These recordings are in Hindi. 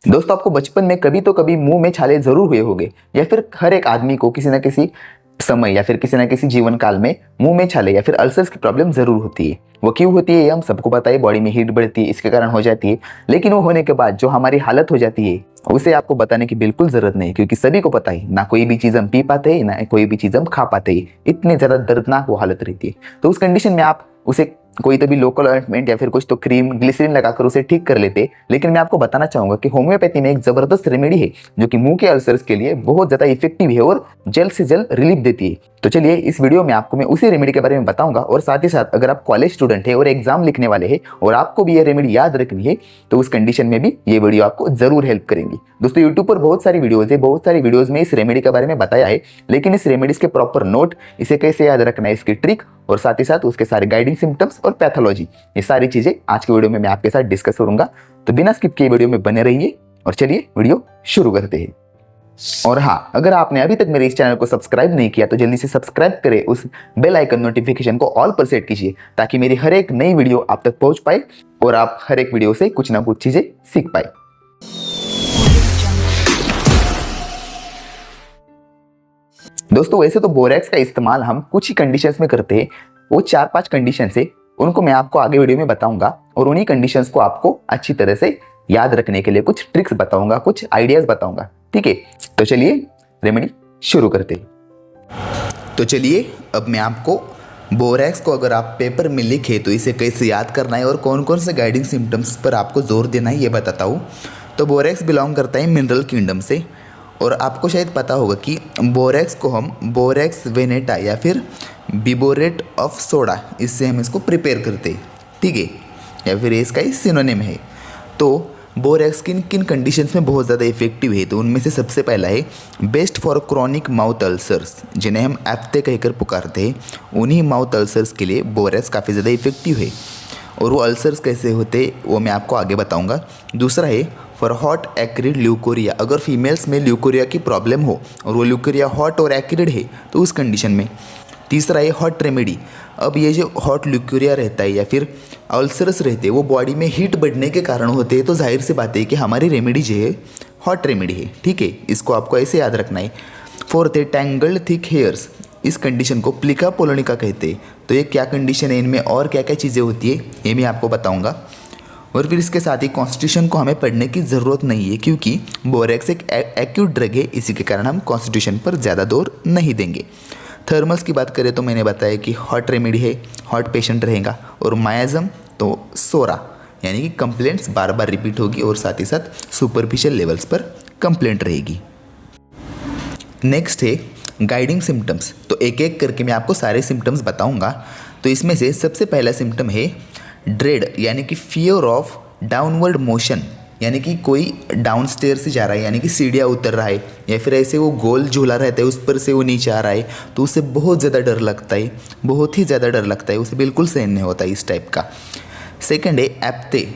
दोस्तों, आपको बचपन में कभी तो कभी मुंह में छाले जरूर हुए होंगे, या फिर हर एक आदमी को किसी न किसी समय या फिर किसी न किसी जीवन काल में मुंह में छाले या फिर अल्सर्स की प्रॉब्लम जरूर होती है। वो क्यों होती है ये हम सबको पता है, बॉडी में हीट बढ़ती है, इसके कारण हो जाती है। लेकिन वो होने के बाद जो हमारी हालत हो जाती है उसे आपको बताने की बिल्कुल जरूरत नहीं, क्योंकि सभी को पता है ना कोई भी चीज हम पी पाते हैं ना कोई भी चीज हम खा पाते हैं। इतनी ज्यादा दर्दनाक वो हालत रहती है। तो उस कंडीशन में आप उसे कोई तो भी लोकल ऑइंटमेंट या फिर कुछ तो क्रीम ग्लिसरीन लगाकर उसे ठीक कर लेते। लेकिन मैं आपको बताना चाहूंगा कि होम्योपैथी में एक जबरदस्त रेमेडी है जो कि मुंह के अल्सर्स के लिए बहुत ज्यादा इफेक्टिव है और जल्द से जल्द रिलीफ देती है। तो चलिए इस वीडियो में आपको मैं उसी रेमेडी के बारे में बताऊंगा, और साथ ही साथ अगर आप कॉलेज स्टूडेंट है और एग्जाम लिखने वाले हैं और आपको भी ये रेमेडी याद रखनी है तो उस कंडीशन में भी ये वीडियो आपको जरूर हेल्प करेंगी। दोस्तों, यूट्यूब पर बहुत सारी वीडियोज है, बहुत सारी वीडियोज में इस रेमेडी के बारे में बताया है, लेकिन इस रेमेडीज के प्रॉपर नोट, इसे कैसे याद रखना है, इसकी ट्रिक और साथ ही साथ उसके सारे गाइडिंग सिम्टम्स और पैथोलॉजी, ये सारी चीजें आज के वीडियो में मैं आपके साथ डिस्कस करूंगा। तो बिना स्किप किए वीडियो में बने रहिए और चलिए वीडियो शुरू करते हैं। और हाँ, अगर आपने अभी तक मेरे इस चैनल को सब्सक्राइब नहीं किया तो जल्दी से सब्सक्राइब करें, उस बेल आइकन नोटिफिकेशन को ऑल पर सेट कीजिए ताकि मेरी हर एक नई वीडियो आप तक पहुंच पाए और आप हर एक वीडियो से कुछ ना कुछ चीजें सीख पाए। दोस्तों, वैसे तो बोरेक्स का इस्तेमाल हम कुछ ही कंडीशंस में करते हैं। वो 4-5 कंडीशन है, उनको मैं आपको आगे वीडियो में बताऊंगा और उन्हीं कंडीशंस को आपको अच्छी तरह से याद रखने के लिए कुछ ट्रिक्स बताऊंगा, कुछ आइडियाज बताऊंगा। ठीक है, तो चलिए रेमेडी शुरू करते हैं। तो चलिए अब मैं आपको बोरेक्स को अगर आप पेपर में लिखे तो इसे कैसे याद करना है और कौन कौन से गाइडिंग सिम्टम्स पर आपको जोर देना है ये बताता हूँ। तो बोरेक्स बिलोंग करता है मिनरल किंगडम से, और आपको शायद पता होगा कि बोरेक्स को हम बोरेक्स वेनेटा या फिर बिबोरेट ऑफ सोडा, इससे हम इसको प्रिपेयर करते हैं। ठीक है, या फिर इसका ही सिनोनिम है। तो बोरेक्स किन किन कंडीशंस में बहुत ज़्यादा इफेक्टिव है, तो उनमें से सबसे पहला है best for chronic mouth ulcers, जिन्हें हम एफ्ते कहकर पुकारते हैं। उन्हीं माउथ अल्सर्स के लिए बोरेक्स काफ़ी ज़्यादा इफेक्टिव है, और वो अल्सर्स कैसे होते हैं वो मैं आपको आगे बताऊंगा। दूसरा है फॉर हॉट एक्रिड ल्यूकोरिया, अगर फीमेल्स में ल्यूकोरिया की प्रॉब्लम हो और वो ल्यूकोरिया हॉट और एक्रिड है तो उस कंडीशन में। तीसरा है हॉट रेमेडी, अब ये जो हॉट ल्यूकोरिया रहता है या फिर अल्सर्स रहते हैं वो बॉडी में हीट बढ़ने के कारण होते हैं, तो जाहिर सी बात है कि हमारी रेमेडी जो है हॉट रेमेडी है। ठीक है, इसको आपको ऐसे याद रखना है। फोर्थ है टैंगल्ड थिक हेयर्स, इस कंडीशन को प्लिका पोलोनिका कहते हैं। तो ये क्या कंडीशन है, इनमें और क्या क्या चीज़ें होती है ये मैं आपको बताऊंगा। और फिर इसके साथ ही कॉन्स्टिट्यूशन को हमें पढ़ने की ज़रूरत नहीं है, क्योंकि बोरेक्स एक एक्यूट ड्रग है, इसी के कारण हम कॉन्स्टिट्यूशन पर ज़्यादा जोर नहीं देंगे। थर्मल्स की बात करें तो मैंने बताया कि हॉट रेमेडी है, हॉट पेशेंट रहेगा, और मायाजम तो सोरा, यानी कि कंप्लेंट्स बार बार रिपीट होगी और साथ ही साथ सुपरफिशियल लेवल्स पर कंप्लेंट रहेगी। नेक्स्ट है गाइडिंग सिम्टम्स, तो एक एक करके मैं आपको सारे सिम्टम्स बताऊंगा। तो इसमें से सबसे पहला सिम्टम है ड्रेड, यानी कि फियर ऑफ डाउनवर्ड मोशन, यानी कि कोई डाउन स्टेयर से जा रहा है, यानी कि सीढ़ियाँ उतर रहा है, या फिर ऐसे वो गोल झूला रहता है उस पर से वो नीचे आ रहा है, तो उसे बहुत ज़्यादा डर लगता है, बहुत ही ज़्यादा डर लगता है, उसे बिल्कुल सहन नहीं होता इस टाइप का। सेकंड है एप्ते,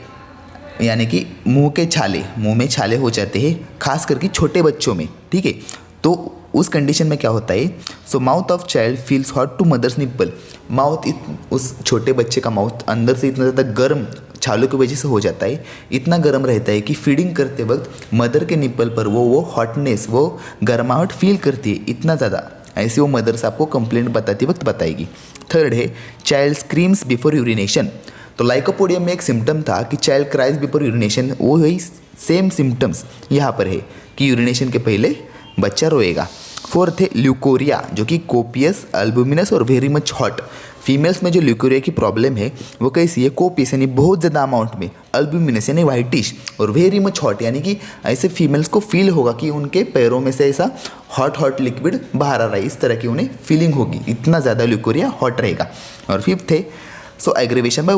यानी कि मुंह के छाले, मुंह में छाले हो जाते हैं, खास करके छोटे बच्चों में। ठीक है, तो उस कंडीशन में क्या होता है, so mouth of child feels hot to mother's nipple, mouth उस छोटे बच्चे का माउथ अंदर से इतना ज़्यादा गर्म छालों की वजह से हो जाता है, इतना गर्म रहता है कि फीडिंग करते वक्त मदर के निप्पल पर वो हॉटनेस, वो गर्माहट फील करती है इतना ज़्यादा। ऐसे वो मदर्स आपको कंप्लेंट बताती वक्त बताएगी। थर्ड है चाइल्ड स्क्रीम्स बिफोर यूरिनेशन, तो लाइकोपोडियम में एक सिम्टम था कि चाइल्ड क्राइज बिफोर यूरिनेशन, वो वही सेम सिम्टम्स यहाँ पर है कि यूरिनेशन के पहले बच्चा रोएगा। फोर्थ है ल्यूकोरिया, जो कि कोपियस, अल्बुमिनस और वेरी मच हॉट, फीमेल्स में जो ल्यूकोरिया की प्रॉब्लम है वो कैसी है, कोपियस यानी बहुत ज़्यादा अमाउंट में, अल्बुमिनस यानी वाइटिश, और वेरी मच हॉट यानी कि ऐसे फीमेल्स को फील होगा कि उनके पैरों में से ऐसा हॉट लिक्विड बाहर आ रहा है, इस तरह की उन्हें फीलिंग होगी, इतना ज़्यादा ल्यूकोरिया हॉट रहेगा। और फिफ्थ है सो एग्रीवेशन बाय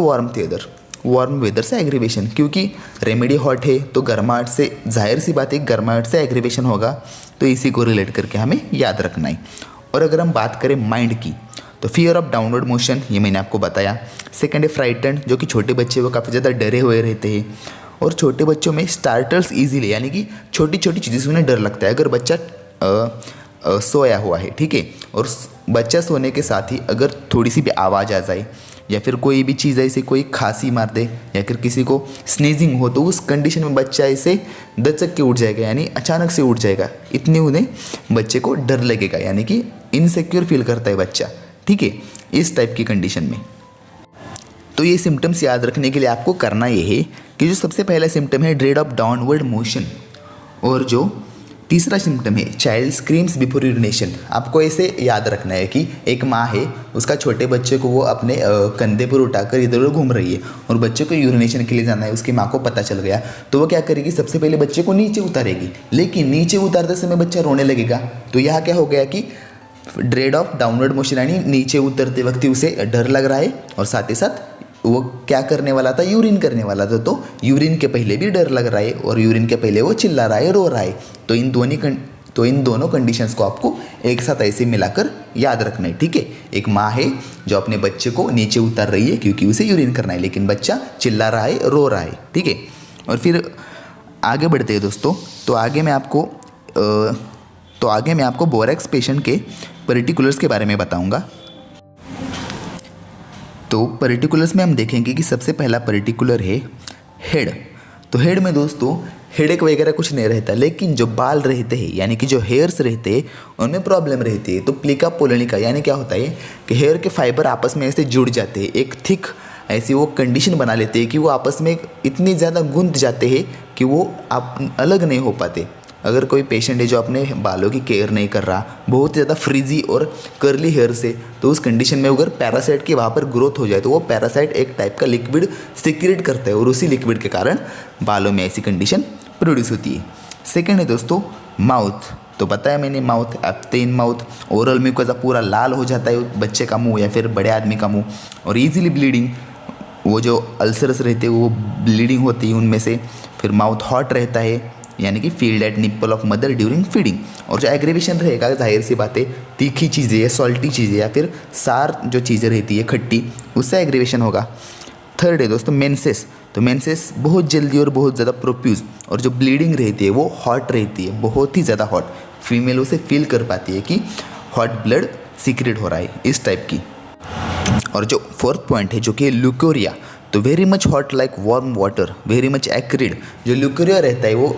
वार्म वेदर से एग्रीवेशन, क्योंकि रेमेडी हॉट है तो गर्माहट से, जाहिर सी बात है गर्माहट से एग्रीवेशन होगा, तो इसी को रिलेट करके हमें याद रखना है। और अगर हम बात करें माइंड की तो फियर ऑफ डाउनवर्ड मोशन, ये मैंने आपको बताया। सेकंड है फ्राइटेंड, जो कि छोटे बच्चे वो काफ़ी ज़्यादा डरे हुए रहते हैं, और छोटे बच्चों में स्टार्टल्स ईजीली, यानी कि छोटी छोटी चीज़ों से उन्हें डर लगता है। अगर बच्चा सोया हुआ है, ठीक है, और बच्चा सोने के साथ ही अगर थोड़ी सी भी आवाज़ आ जाए या फिर कोई भी चीज़ ऐसे कोई खांसी मार दे या फिर किसी को स्नीजिंग हो, तो उस कंडीशन में बच्चा ऐसे दचक के उठ जाएगा, यानी अचानक से उठ जाएगा। इतने उन्हें बच्चे को डर लगेगा, यानी कि इनसिक्योर फील करता है बच्चा, ठीक है, इस टाइप की कंडीशन में। तो ये सिम्टम्स याद रखने के लिए आपको करना ये है कि जो सबसे पहला सिम्टम है ड्रेड ऑफ डाउनवर्ड मोशन, और जो तीसरा सिम्टम है चाइल्ड स्क्रीम्स बिफोर यूरिनेशन। आपको ऐसे याद रखना है कि एक माँ है, उसका छोटे बच्चे को वो अपने कंधे पर उठाकर इधर उधर घूम रही है और बच्चे को यूरिनेशन के लिए जाना है, उसकी माँ को पता चल गया, तो वो क्या करेगी, सबसे पहले बच्चे को नीचे उतारेगी, लेकिन नीचे उतारते समय बच्चा रोने लगेगा। तो यहाँ क्या हो गया कि ड्रेड ऑफ डाउनवर्ड मोशन, यानी नीचे उतरते वक्त उसे डर लग रहा है और साथ ही साथ वो क्या करने वाला था, यूरिन करने वाला था, तो यूरिन के पहले भी डर लग रहा है और यूरिन के पहले वो चिल्ला रहा है, रो रहा है। तो इन दोनों कंडीशंस को आपको एक साथ ऐसे मिलाकर याद रखना है, ठीक है। एक माँ है जो अपने बच्चे को नीचे उतार रही है क्योंकि उसे यूरिन करना है, लेकिन बच्चा चिल्ला रहा है, रो रहा है, ठीक है। और फिर आगे बढ़ते हैं दोस्तों। तो आगे मैं आपको बोरेक्स पेशेंट के पर्टिकुलर्स के बारे में बताऊँगा। तो पर्टिकुलर्स में हम देखेंगे कि सबसे पहला पर्टिकुलर है हेड। तो हेड में दोस्तों हेडेक वगैरह कुछ नहीं रहता, लेकिन जो बाल रहते हैं यानी कि जो हेयर्स रहते हैं उनमें प्रॉब्लम रहती है। तो प्लिका पोलोनिका यानी क्या होता है कि हेयर के फाइबर आपस में ऐसे जुड़ जाते हैं, एक थिक ऐसी वो कंडीशन बना लेते हैं कि वो आपस में इतनी ज़्यादा गूंथ जाते हैं कि वो आप अलग नहीं हो पाते। अगर कोई पेशेंट है जो अपने बालों की केयर नहीं कर रहा, बहुत ज़्यादा फ्रीजी और कर्ली हेयर से, तो उस कंडीशन में अगर पैरासाइट की वहाँ पर ग्रोथ हो जाए तो वो पैरासाइट एक टाइप का लिक्विड सिक्रेट करता है और उसी लिक्विड के कारण बालों में ऐसी कंडीशन प्रोड्यूस होती है। सेकेंड है दोस्तों माउथ। तो बताया मैंने माउथ, एब्टेन माउथ, ओरल म्यूकोसा पूरा लाल हो जाता है बच्चे का मुँह या फिर बड़े आदमी का मुँह, और ईजिली ब्लीडिंग, वो जो अल्सरस रहते हैं वो ब्लीडिंग होती है उनमें से। फिर माउथ हॉट रहता है, यानी कि field at nipple of mother during feeding. और जो एग्रीवेशन रहेगा, जाहिर सी बात है, तीखी चीज़ें या सॉल्टी चीज़ें या फिर सार जो चीज़ें रहती है खट्टी, उससे एग्रीवेशन होगा। थर्ड है दोस्तों मेंसेस। तो मेंसेस बहुत जल्दी और बहुत ज़्यादा प्रोफ्यूज, और जो ब्लीडिंग रहती है वो हॉट रहती है, बहुत ही ज़्यादा हॉट, फीमेल उसे फील कर पाती है कि हॉट ब्लड सीक्रेट हो रहा है, इस टाइप की। और जो फोर्थ पॉइंट है जो कि ल्यूकोरिया। तो very much hot like warm water, very much acrid. जो ल्यूकोरिया रहता है वो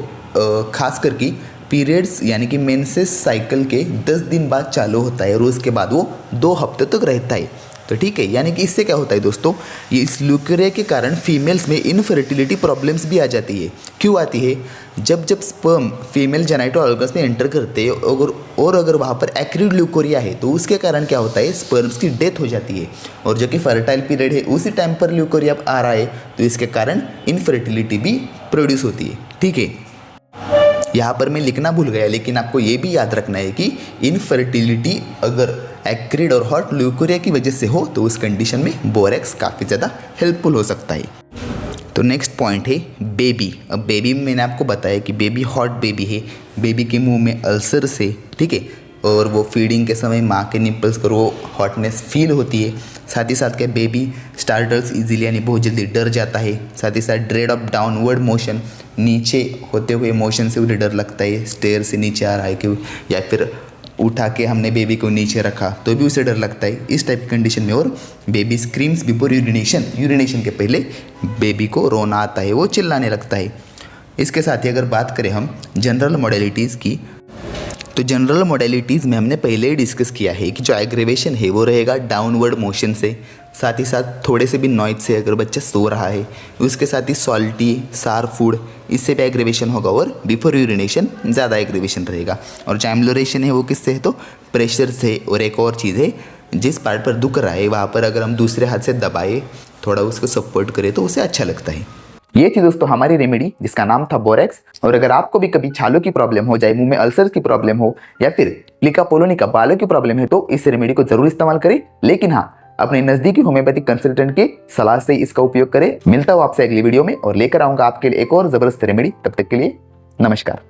खास करके पीरियड्स यानी कि मेंसेस साइकिल के 10 दिन बाद चालू होता है और उसके बाद वो 2 हफ्ते तक रहता है। तो ठीक है, यानी कि इससे क्या होता है दोस्तों, ये इस ल्यूकोरिया के कारण फीमेल्स में इनफर्टिलिटी प्रॉब्लम्स भी आ जाती है। क्यों आती है? जब स्पर्म फीमेल जेनाइटल ऑर्गन्स में एंटर करते हैं और अगर वहाँ पर एक्रिड ल्यूकोरिया है तो उसके कारण क्या होता है, स्पर्म्स की डेथ हो जाती है। और जो कि फर्टाइल पीरियड है उसी टाइम पर ल्यूकोरिया आ रहा है, तो इसके कारण इनफर्टिलिटी भी प्रोड्यूस होती है। ठीक है, यहाँ पर मैं लिखना भूल गया, लेकिन आपको ये भी याद रखना है कि इनफर्टिलिटी अगर एक्रिड और हॉट ल्यूकोरिया की वजह से हो तो उस कंडीशन में बोरेक्स काफ़ी ज़्यादा हेल्पफुल हो सकता है। तो नेक्स्ट पॉइंट है बेबी। अब बेबी में मैंने आपको बताया कि बेबी हॉट बेबी है, बेबी के मुंह में अल्सर से, ठीक है, और वो फीडिंग के समय माँ के निप्पल्स पर वो हॉटनेस फील होती है। साथ ही साथ क्या बेबी स्टार्टल्स इजीली यानी बहुत जल्दी डर जाता है। साथ ही साथ ड्रेड ऑफ डाउनवर्ड मोशन, नीचे होते हुए मोशन से उन्हें डर लगता है, स्टेयर से नीचे आ रहा है कि, या फिर उठा के हमने बेबी को नीचे रखा तो भी उसे डर लगता है, इस टाइप की कंडीशन में। और बेबी स्क्रीम्स बिफोर यूरिनेशन के पहले बेबी को रोना आता है, वो चिल्लाने लगता है। इसके साथ ही अगर बात करें हम जनरल मॉडलिटीज़ की, तो जनरल मॉडलिटीज़ में हमने पहले ही डिस्कस किया है कि जो एग्रीवेशन है वो रहेगा डाउनवर्ड मोशन से, साथ ही साथ थोड़े से भी नॉइज से अगर बच्चा सो रहा है, उसके साथ ही सॉल्टी सार फूड, इससे भी एग्रीवेशन होगा। और बिफोर यूरिनेशन ज़्यादा एग्रीवेशन रहेगा। और जो एम्लोरेशन है वो किससे है, तो प्रेशर से। और एक और चीज़ है, जिस पार्ट पर दुख रहा है वहाँ पर अगर हम दूसरे हाथ से दबाए, थोड़ा उसको सपोर्ट करें तो उसे अच्छा लगता है। ये थी दोस्तों हमारी रेमेडी जिसका नाम था बोरेक्स। और अगर आपको भी कभी छालों की प्रॉब्लम हो जाए, मुंह में अल्सर की प्रॉब्लम हो या फिर प्लिका पोलोनिका बालों की प्रॉब्लम है, तो इस रेमेडी को जरूर इस्तेमाल करें। लेकिन हाँ, अपने नजदीकी होम्योपैथिक कंसल्टेंट की सलाह से इसका उपयोग करें। मिलता हूं आपसे अगली वीडियो में और लेकर आऊंगा आपके लिए एक और जबरदस्त रेमेडी। तब तक के लिए नमस्कार।